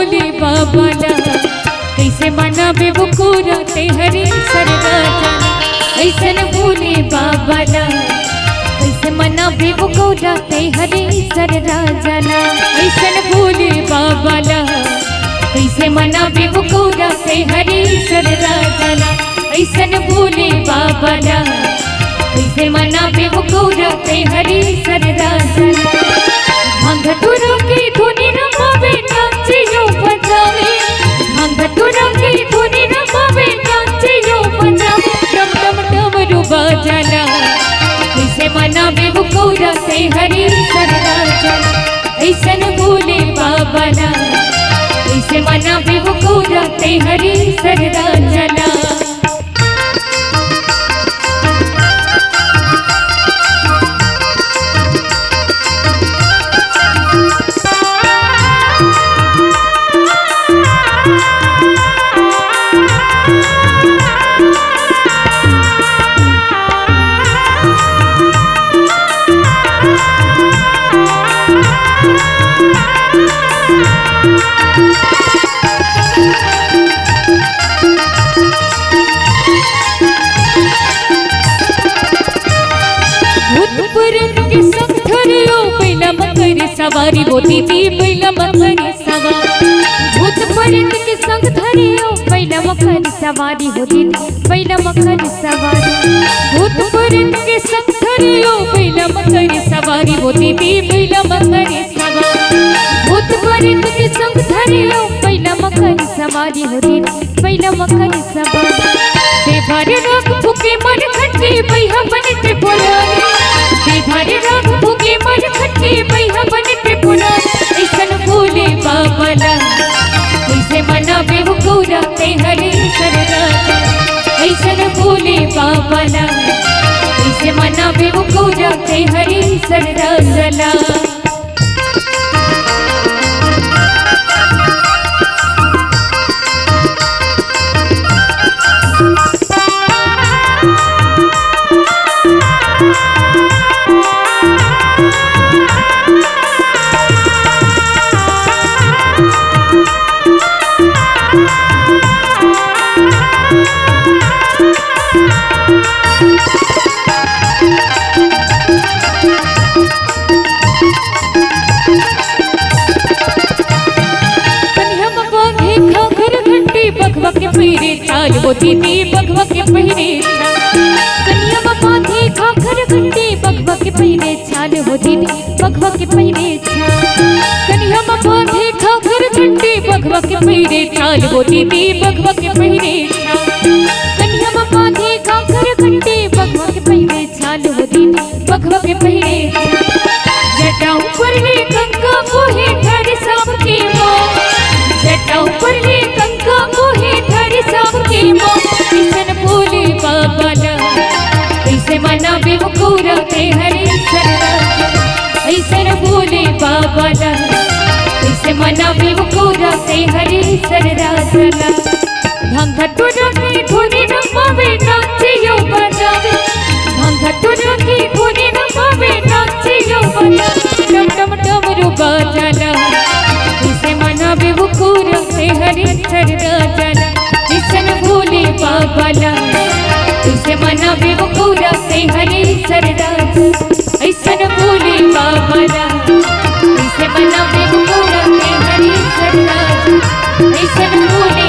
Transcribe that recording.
भोले बाबा ला कैसे मनाबे बुकुरा ते हरे सरदा जाना। ऐसन भोले बाबा ला कैसे मनाबे बुकुरा ते हरे सरदा जाना। ऐसन भोले बाबा ला कैसे मनाबे बुकुरा ते हरे सरदा जाना। ऐसन भोले बाबा ला कैसे मनाबे बुकुरा ते हरे सरदा जाना। भांग तुरो की धुनी रमावे नाचे यो बजावे। भांग तुरो की धुनी रमावे नाचे यो बजावे। डम डम डमरू बजाना कैसे मनाबे बुकुरा ते हरे सरदा जाना। ऐसन भोले बाबा ला कैसे मनाबे बुकुरा ते हरे सरदा जाना। सवारी होती थी पहिला मकर सवारी। भूत प्रेत के संग धरियो पहिला मकर सवारी होती थी पहिला मकर सवारी। भूत प्रेत के संग धरियो पहिला मकर सवारी होती थी पहिला मकर सवारी। भूत प्रेत के संग धरियो पहिला मकर सवारी होती थी पहिला मकर सवारी। देवारे राग भूखे मन खट्टे पहिया बनते पुराने। देवारे राग भूखे मन खट्टे पहिया बनते पुराने। ऐसन भोले बाबा ला कैसे मनाबे बुकुरा ते हरे सरदा जाना। ऐसन भोले बाबा ला कैसे मनाबे बुकुरा ते हरे सरदा जाना। चाल होती थी बगवा के पहिरे कन्या बांधे खाखर घंटी बगवा के पहिरे चाल होती थी बगवा के पहिरे कन्या बांधे खाखर घंटी बगवा के पहिरे चाल होती थी बगवा के पहिरे कन्या बांधे खाखर घंटी बगवा के पहिरे चाल होती थी बगवा के पहिरे। जटाऊ पर ले गंगा मोहे धर सब की मां। जटाऊ पर ले गंगा मोहे धर सब की मां। ऐसन भोले बाबा ला कैसे मनाबे बुकुरा ते हरे सरदा जाना। ऐसन भोले बाबा ला कैसे मनाबे बुकुरा ते हरे सरदा जाना। भांग तुरो की धुनी रमावे नाचे यो बजावे। भांग तुरो की धुनी रमावे नाचे यो बजावे। डम डम डमरू बजाना कैसे मनाबे बुकुरा ते हरे सरदा जाना। ऐसन भोले बाबा ला कैसे मनाबे बुकुरा ते हरे सरदा जाना। ऐसन भोले बाबा ला कैसे मनाबे बुकुरा ते हरे सरदा जाना। ऐसन भोले